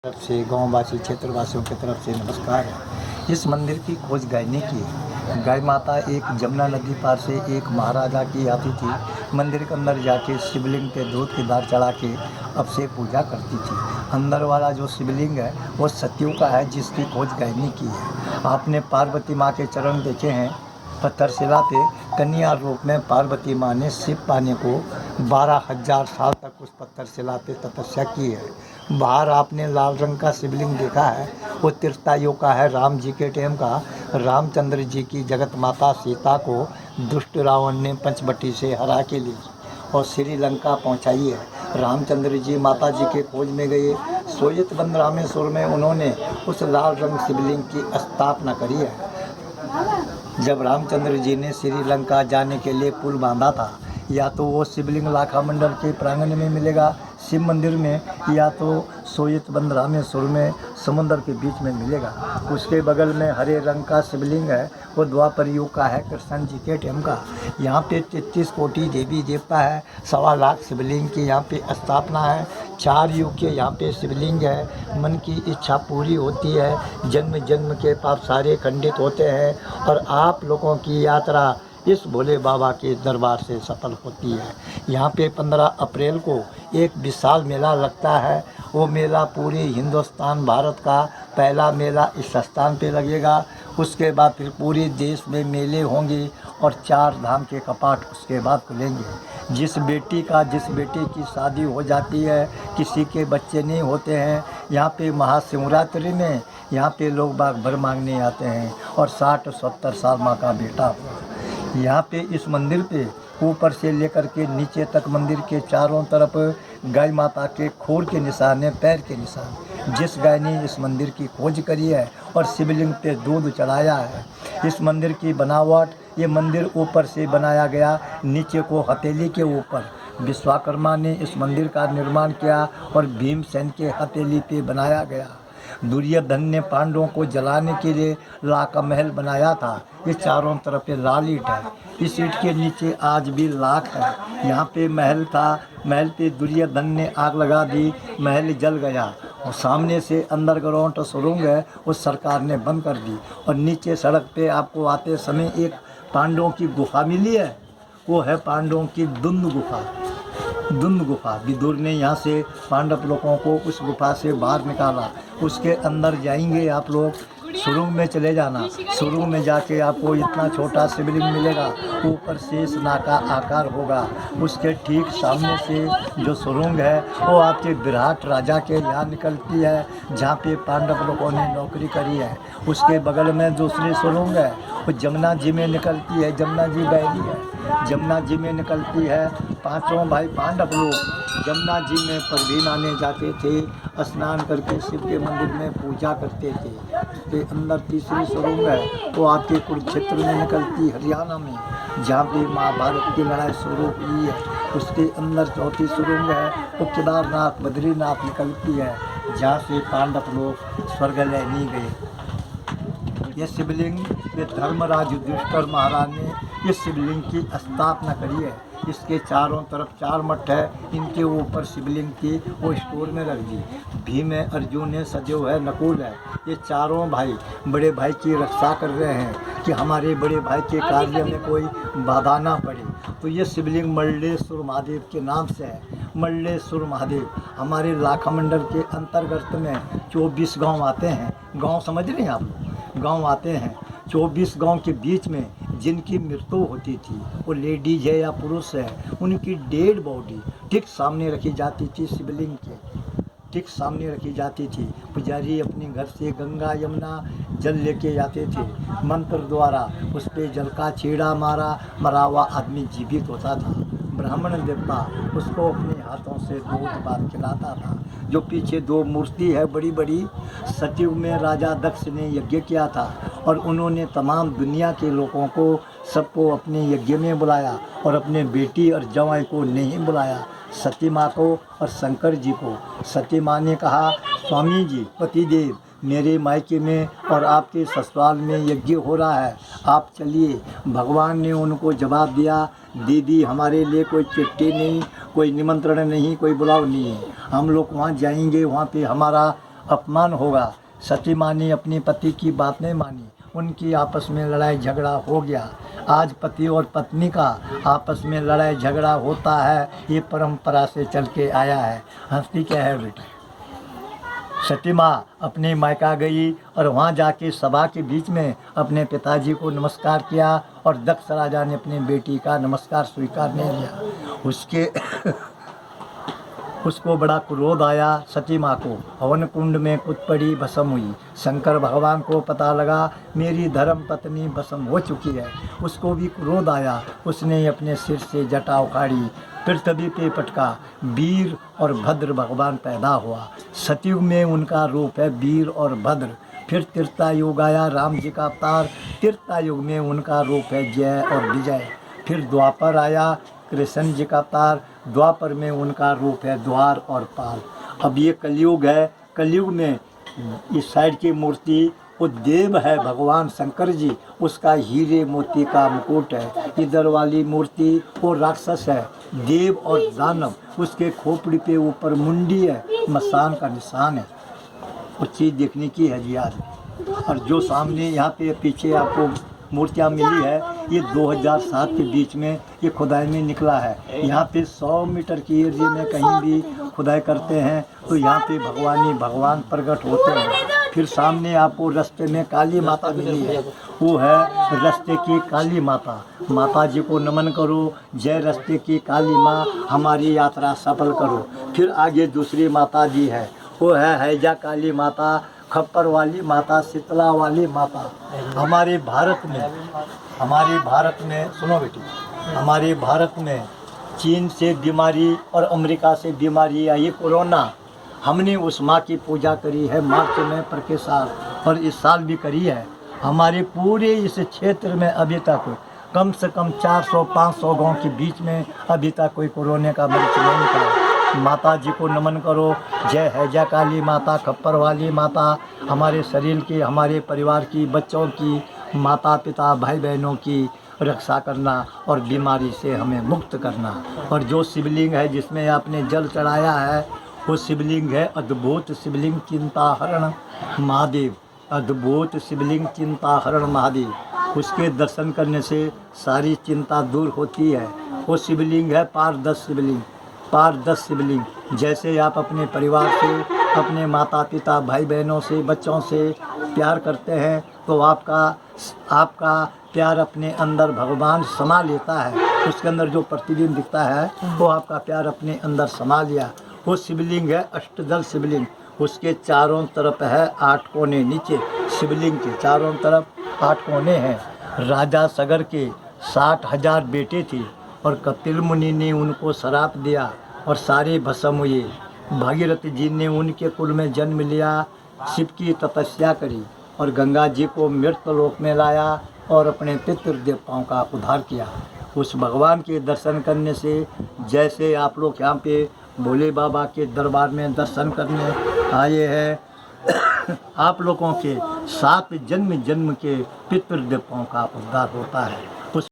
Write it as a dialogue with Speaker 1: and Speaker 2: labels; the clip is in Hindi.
Speaker 1: तरफ से गाँववासी क्षेत्रवासियों की तरफ से नमस्कार है। इस मंदिर की खोज गायने की है। गाय माता एक जमुना नदी पार से एक महाराजा की आती थी। मंदिर के अंदर जाके शिवलिंग पे दूध की दार चढ़ा के अब से पूजा करती थी। अंदर वाला जो शिवलिंग है वो सत्यु का है, जिसकी खोज गायने की है। आपने पार्वती माँ के चरण देखे हैं। पत्थर शिला पे कन्या रूप में पार्वती माँ ने शिव पाने को 12,000 साल तक उस पत्थर शिला पे तपस्या की है। बाहर आपने लाल रंग का शिवलिंग देखा है, वो त्रेतायुग का है, राम जी के टाइम का। रामचंद्र जी की जगत माता सीता को दुष्ट रावण ने पंचवटी से हरा के ली और श्रीलंका पहुंचाई है। रामचंद्र जी माता जी के खोज में गए। सोयतबंद रामेश्वर में उन्होंने उस लाल रंग शिवलिंग की स्थापना करी है। जब रामचंद्र जी ने श्रीलंका जाने के लिए पुल बांधा था, या तो वो शिवलिंग लाखा मंडल के प्रांगण में मिलेगा शिव मंदिर में, या तो सोयतबंद रामेश्वर में समुद्र के बीच में मिलेगा। उसके बगल में हरे रंग का शिवलिंग है, वो द्वापर युग का है, कृष्ण जी के टाइम का। यहाँ पे 33 कोटि देवी देवता है, 1.25 लाख शिवलिंग की यहाँ पे स्थापना है। 4 युग के यहाँ पे शिवलिंग है। मन की इच्छा पूरी होती है, जन्म जन्म के पाप सारे खंडित होते हैं और आप लोगों की यात्रा इस भोले बाबा के दरबार से सफल होती है। यहाँ पे 15 अप्रैल को एक विशाल मेला लगता है। वो मेला पूरे हिंदुस्तान भारत का पहला मेला इस स्थान पे लगेगा। उसके बाद फिर पूरे देश में मेले होंगे और 4 धाम के कपाट उसके बाद खुलेंगे। जिस बेटी की शादी हो जाती है, किसी के बच्चे नहीं होते हैं, यहाँ पे महाशिवरात्रि में यहाँ पे लोग बाग भर मांगने आते हैं और 60-70 साल माँ का बेटा हुआ। यहाँ पे इस मंदिर पे ऊपर से लेकर के नीचे तक मंदिर के चारों तरफ गाय माता के खोर के निशान है, पैर के निशान। जिस गाय ने इस मंदिर की खोज करी है और शिवलिंग पे दूध चढ़ाया है। इस मंदिर की बनावट, ये मंदिर ऊपर से बनाया गया, नीचे को हथेली के ऊपर विश्वकर्मा ने इस मंदिर का निर्माण किया और भीमसेन के हथेली पे बनाया गया। दुर्योधन ने पांडवों को जलाने के लिए ला का महल बनाया था। ये चारों तरफ लाल ईंट है। इस ईंट के नीचे आज भी लाख है। यहाँ पे महल था, महल पे दुर्योधन ने आग लगा दी, महल जल गया। और सामने से अंडरग्राउंड सुरंग है, उस सरकार ने बंद कर दी। और नीचे सड़क पे आपको आते समय एक पांडवों की गुफा मिली है, वो है पांडवों की दुंद गुफा। विदुर ने यहाँ से पांडव लोगों को उस गुफा से बाहर निकाला। उसके अंदर जाएंगे आप लोग, सुरंग में चले जाना। सुरंग में जाके आपको इतना छोटा शिवलिंग मिलेगा, ऊपर शेष नाग का आकार होगा। उसके ठीक सामने से जो सुरंग है वो आपके विराट राजा के यहाँ निकलती है, जहाँ पे पांडव लोगों ने नौकरी करी है। उसके बगल में दूसरी सुरंग है, वो जमुना जी में निकलती है। जमुना जी बहती है, जमुना जी में निकलती है। 5 भाई पांडव लोग जमुना जी में परवीन आने जाते थे, स्नान करके शिव के मंदिर में पूजा करते थे। उसके अंदर तीसरी सुरंग है, वो आपके कुरुक्षेत्र में निकलती, हरियाणा में, जहाँ पे महाभारत की लड़ाई शुरू हुई है। उसके अंदर चौथी सुरंग है, वो केदारनाथ बद्रीनाथ निकलती है, जहाँ से पांडव लोग स्वर्ग लेने गए। ये शिवलिंग, ये धर्मराज युधिष्ठिर महाराज ने इस शिवलिंग की स्थापना करी है। इसके चारों तरफ 4 मठ है, इनके ऊपर शिवलिंग थी, वो स्टोर में रख दी। भीम है, अर्जुन है, सजो है, नकुल है, ये चारों भाई बड़े भाई की रक्षा कर रहे हैं कि हमारे बड़े भाई के कार्य में कोई बाधा ना पड़े। तो ये शिवलिंग मल्लेश्वर महादेव के नाम से है। मल्लेश्वर महादेव हमारे लाखा मंडल के अंतर्गत में 24 गाँव आते हैं। गाँव समझ रहे हैं आप लोग, गाँव आते हैं। 24 गांव के बीच में जिनकी मृत्यु होती थी, वो लेडीज है या पुरुष है, उनकी डेड बॉडी ठीक सामने रखी जाती थी। शिवलिंग के ठीक सामने रखी जाती थी। पुजारी अपने घर से गंगा यमुना जल लेके जाते थे, मंत्र द्वारा उस पर जल का छीड़ा मारा, मरा हुआ आदमी जीवित होता था। ब्राह्मण देवता उसको अपने हाथों से दूध भात खिलाता था। जो पीछे 2 मूर्ति है बड़ी बड़ी, सतयुग में राजा दक्ष ने यज्ञ किया था और उन्होंने तमाम दुनिया के लोगों को सबको अपने यज्ञ में बुलाया और अपने बेटी और जवाई को नहीं बुलाया, सती माँ को और शंकर जी को। सती माँ ने कहा, स्वामी जी पतिदेव, मेरे मायके में और आपके ससुराल में यज्ञ हो रहा है, आप चलिए। भगवान ने उनको जवाब दिया, दीदी हमारे लिए कोई चिट्ठी नहीं, कोई निमंत्रण नहीं, कोई बुलाव नहीं है। हम लोग वहाँ जाएंगे, वहाँ पे हमारा अपमान होगा। सती माँ ने अपने पति की बात नहीं मानी, उनकी आपस में लड़ाई झगड़ा हो गया। आज पति और पत्नी का आपस में लड़ाई झगड़ा होता है, ये परंपरा से चल के आया है। हंसती क्या है बेटी? सती माँ अपने मायका गई और वहाँ जाके सभा के बीच में अपने पिताजी को नमस्कार किया और दक्ष राजा ने अपनी बेटी का नमस्कार स्वीकार नहीं लिया। उसको बड़ा क्रोध आया। सती माँ को हवन कुंड में कूद पड़ी, भस्म हुई। शंकर भगवान को पता लगा मेरी धर्म पत्नी भस्म हो चुकी है। उसको भी क्रोध आया, उसने अपने सिर से जटा उखाड़ी, पृथ्वी पे पटका। वीर और भद्र भगवान पैदा हुआ। सतयुग में उनका रूप है वीर और भद्र। फिर त्रेता युग आया, राम जी का अवतार। त्रेता युग में उनका रूप है जय और विजय। फिर द्वापर आया, कृष्ण जी का अवतार। द्वापर में उनका रूप है द्वार और पाल। अब ये कलयुग है। कलयुग में इस साइड की मूर्ति वो देव है भगवान शंकर जी, उसका हीरे मोती का मुकुट है। इधर वाली मूर्ति वो राक्षस है, देव और दानव, उसके खोपड़ी पे ऊपर मुंडी है, मसान का निशान है। वो चीज़ देखने की है जी आज। और जो सामने यहाँ पे पीछे आपको मूर्तियाँ मिली है, ये 2007 के बीच में ये खुदाई में निकला है। यहाँ पे 100 मीटर की एरिया में कहीं भी खुदाई करते हैं तो यहाँ पे भगवान प्रकट होते हैं। फिर सामने आपको रास्ते में काली माता मिली है, वो है रास्ते की काली माता। माता जी को नमन करो, जय रास्ते की काली माँ, हमारी यात्रा सफल करो। फिर आगे दूसरी माता जी है, वो है हैजा काली माता, खप्पर वाली माता, शीतला वाली माता। हमारे भारत में सुनो बेटी, हमारे भारत में चीन से बीमारी और अमेरिका से बीमारी आई कोरोना, हमने उस माँ की पूजा करी है मार्च में प्रति साल, और इस साल भी करी है। हमारे पूरे इस क्षेत्र में अभी तक कम से कम 400-500 गांव के बीच में अभी तक कोई कोरोना का मरीज नहीं निकला। माता जी को नमन करो, जय हैजा काली माता, खप्पर वाली माता, हमारे शरीर की, हमारे परिवार की, बच्चों की, माता पिता भाई बहनों की रक्षा करना और बीमारी से हमें मुक्त करना। और जो शिवलिंग है जिसमें आपने जल चढ़ाया है, वो शिवलिंग है अद्भुत शिवलिंग चिंताहरण महादेव। अद्भुत शिवलिंग चिंताहरण महादेव, उसके दर्शन करने से सारी चिंता दूर होती है। वो शिवलिंग है पारदर्श शिवलिंग। जैसे आप अपने परिवार से, अपने माता पिता भाई बहनों से, बच्चों से प्यार करते हैं तो आपका प्यार अपने अंदर भगवान समा लेता है। उसके अंदर जो प्रतिबिंब दिखता है वो आपका प्यार अपने अंदर समा लिया। वो शिवलिंग है अष्टदल शिवलिंग। उसके चारों तरफ है 8 कोने, नीचे शिवलिंग के चारों तरफ 8 कोने हैं। राजा सगर के 60,000 बेटे थे और कपिल मुनि ने उनको श्राप दिया और सारे भस्म हुए। भागीरथ जी ने उनके कुल में जन्म लिया, शिव की तपस्या करी और गंगा जी को मृतलोक में लाया और अपने पितृ देवताओं का उद्धार किया। उस भगवान के दर्शन करने से, जैसे आप लोग यहाँ पे भोले बाबा के दरबार में दर्शन करने आए हैं, आप लोगों के 7 जन्म के पितृ देवताओं का उद्धार होता है।